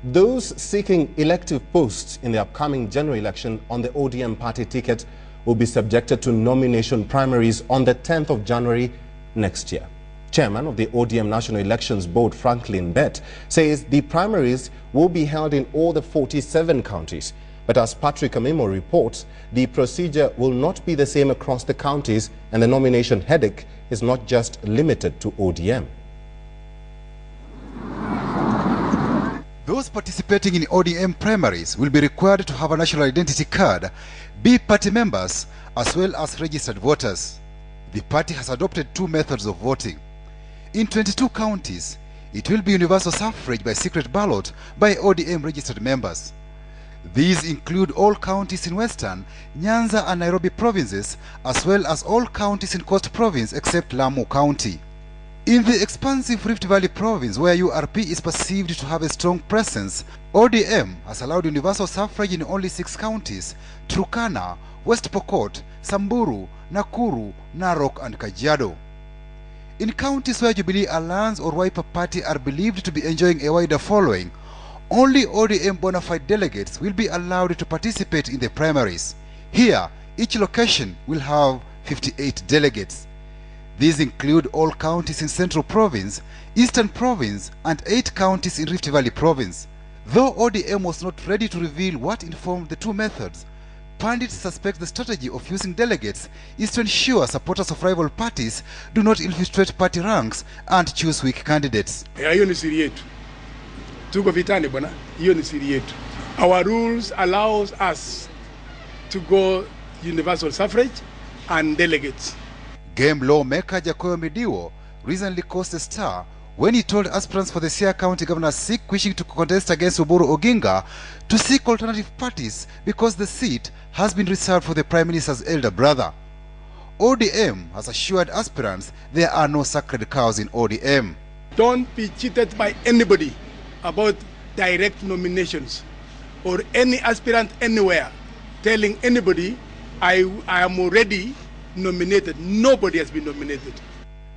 Those seeking elective posts in the upcoming general election on the ODM party ticket will be subjected to nomination primaries on the 10th of January next year. Chairman of the ODM National Elections Board, Franklin Bett, says the primaries will be held in all the 47 counties. But as Patrick Amimo reports, the procedure will not be the same across the counties, and the nomination headache is not just limited to ODM. Those participating in ODM primaries will be required to have a national identity card, be party members, as well as registered voters. The party has adopted two methods of voting. In 22 counties, it will be universal suffrage by secret ballot by ODM registered members. These include all counties in Western, Nyanza and Nairobi provinces, as well as all counties in Coast Province except Lamu County. In the expansive Rift Valley province, where URP is perceived to have a strong presence, ODM has allowed universal suffrage in only 6 counties: Turkana, West Pokot, Samburu, Nakuru, Narok and Kajiado. In counties where Jubilee Alliance or Wiper Party are believed to be enjoying a wider following, only ODM bona fide delegates will be allowed to participate in the primaries. Here, each location will have 58 delegates. These include all counties in Central Province, Eastern Province, and 8 counties in Rift Valley Province. Though ODM was not ready to reveal what informed the two methods, pundits suspect the strategy of using delegates is to ensure supporters of rival parties do not infiltrate party ranks and choose weak candidates. Our rules allows us to go universal suffrage and delegates. Game lawmaker Jacoyo Midiwo recently caused a stir when he told aspirants for the Siaya County governor seat wishing to contest against Oburu Oginga to seek alternative parties because the seat has been reserved for the Prime Minister's elder brother. ODM has assured aspirants there are no sacred cows in ODM. Don't be cheated by anybody about direct nominations or any aspirant anywhere telling anybody I am already nominated. Nobody has been nominated.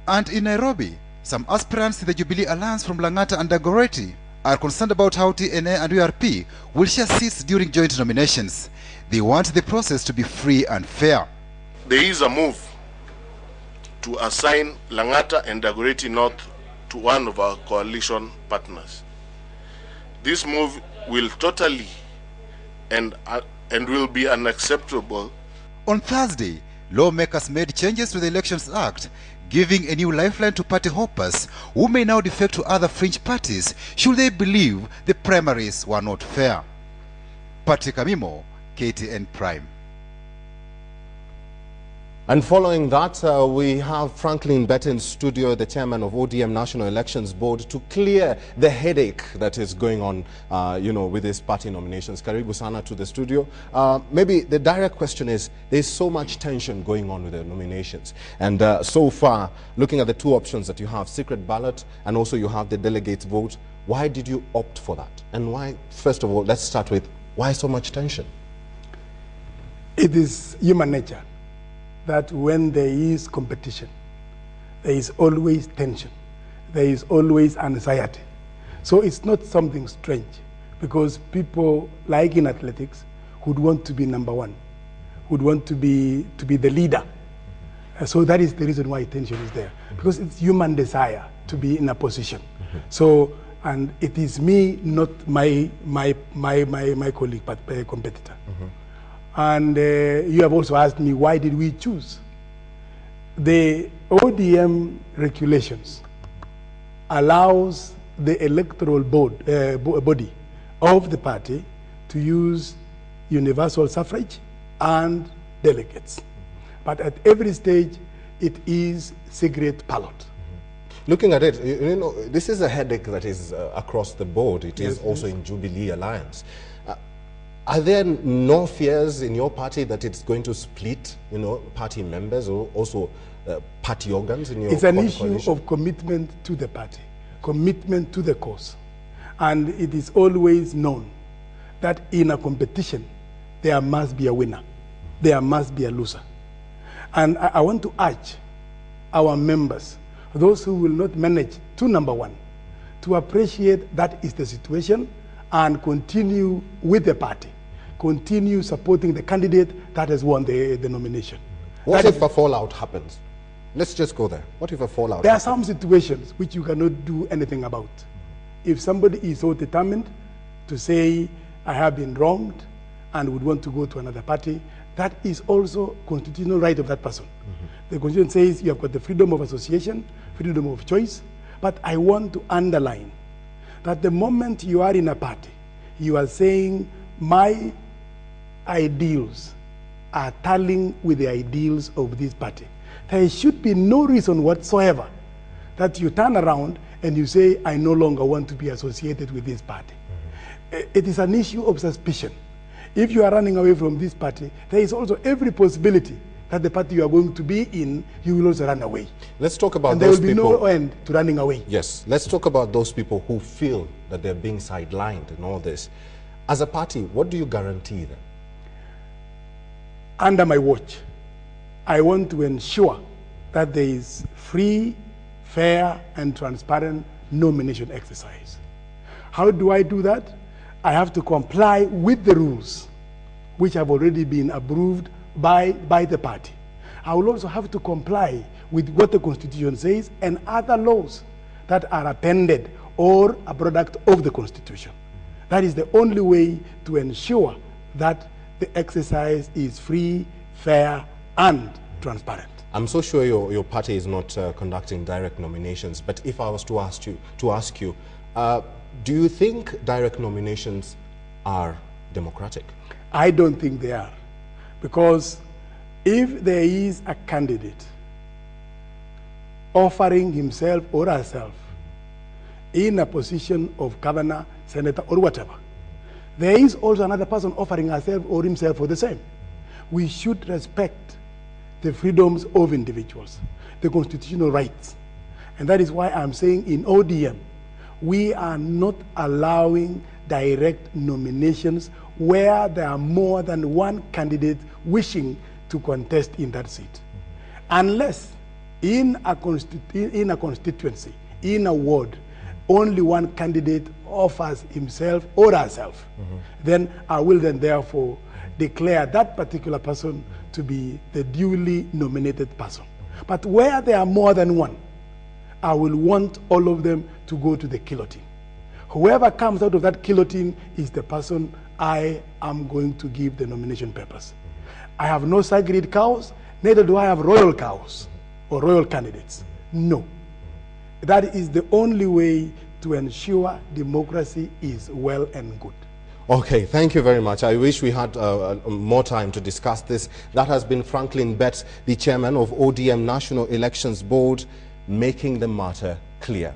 And in Nairobi, some aspirants in the Jubilee Alliance from Lang'ata and Dagoretti are concerned about how TNA and URP will share seats during joint nominations. They want the process to be free and fair. There is a move to assign Lang'ata and Dagoretti North to one of our coalition partners. This move will totally and will be unacceptable. On Thursday, lawmakers made changes to the Elections Act, giving a new lifeline to party hoppers who may now defect to other fringe parties should they believe the primaries were not fair. Patrick Amimo, KTN Prime. And following that, we have Franklin Bett in studio, the chairman of ODM National Elections Board, to clear the headache that is going on, with these party nominations. Karibu sana to the studio. Maybe the direct question is, there's so much tension going on with the nominations. And so far, looking at the two options that you have, secret ballot, and also you have the delegates vote, why did you opt for that? And why, first of all, let's start with, why so much tension? It is human nature that when there is competition, there is always tension, there is always anxiety. So it's not something strange, because people, like in athletics, would want to be number one, would want to be the leader. So that is the reason why tension is there, because it's human desire to be in a position. So, and it is me, not my colleague, but a competitor. And you have also asked me, why did we choose? The ODM regulations allows the electoral body of the party to use universal suffrage and delegates. But at every stage, it is secret ballot. Looking at it, this is a headache that is across the board. It is also in Jubilee Alliance. Are there no fears in your party that it's going to split, party members or also party organs in your It's an coalition? issue of commitment to the party, commitment to the cause. And it is always known that in a competition, there must be a winner. There must be a loser. And I want to urge our members, those who will not manage to number one, to appreciate that is the situation and continue with the party, continue supporting the candidate that has won the nomination. What if a fallout happens? Let's just go there. What if a fallout There happens? are some situations which you cannot do anything about. If somebody is so determined to say, I have been wronged and would want to go to another party, that is also constitutional right of that person. The Constitution says you have got the freedom of association, freedom of choice, but I want to underline that the moment you are in a party, you are saying my ideals are tallying with the ideals of this party. There should be no reason whatsoever that you turn around and you say, I no longer want to be associated with this party. It is an issue of suspicion. If you are running away from this party, there is also every possibility that the party you are going to be in, you will also run away. Let's talk about And there those will be people. no end to running away. Yes, let's talk about those people who feel that they're being sidelined in all this. As a party, what do you guarantee them? Under my watch, I want to ensure that there is free, fair, and transparent nomination exercise. How do I do that? I have to comply with the rules which have already been approved by the party. I will also have to comply with what the Constitution says and other laws that are appended or a product of the Constitution. That is the only way to ensure that the exercise is free, fair, and transparent. I'm so sure your party is not conducting direct nominations, but if I was to ask you, do you think direct nominations are democratic? I don't think they are, because if there is a candidate offering himself or herself in a position of governor, senator, or whatever, there is also another person offering herself or himself for the same. We should respect the freedoms of individuals, the constitutional rights. And that is why I'm saying in ODM, we are not allowing direct nominations where there are more than one candidate wishing to contest in that seat. Unless in a constituency, in a ward, only one candidate offers himself or herself, then I will then therefore declare that particular person to be the duly nominated person. But where there are more than one, I will want all of them to go to the guillotine. Whoever comes out of that guillotine is the person I am going to give the nomination papers. I have no sacred cows, neither do I have royal cows or royal candidates. No. That is the only way to ensure democracy is well and good. Okay, thank you very much. I wish we had more time to discuss this. That has been Franklin Bett, the chairman of ODM National Elections Board, making the matter clear.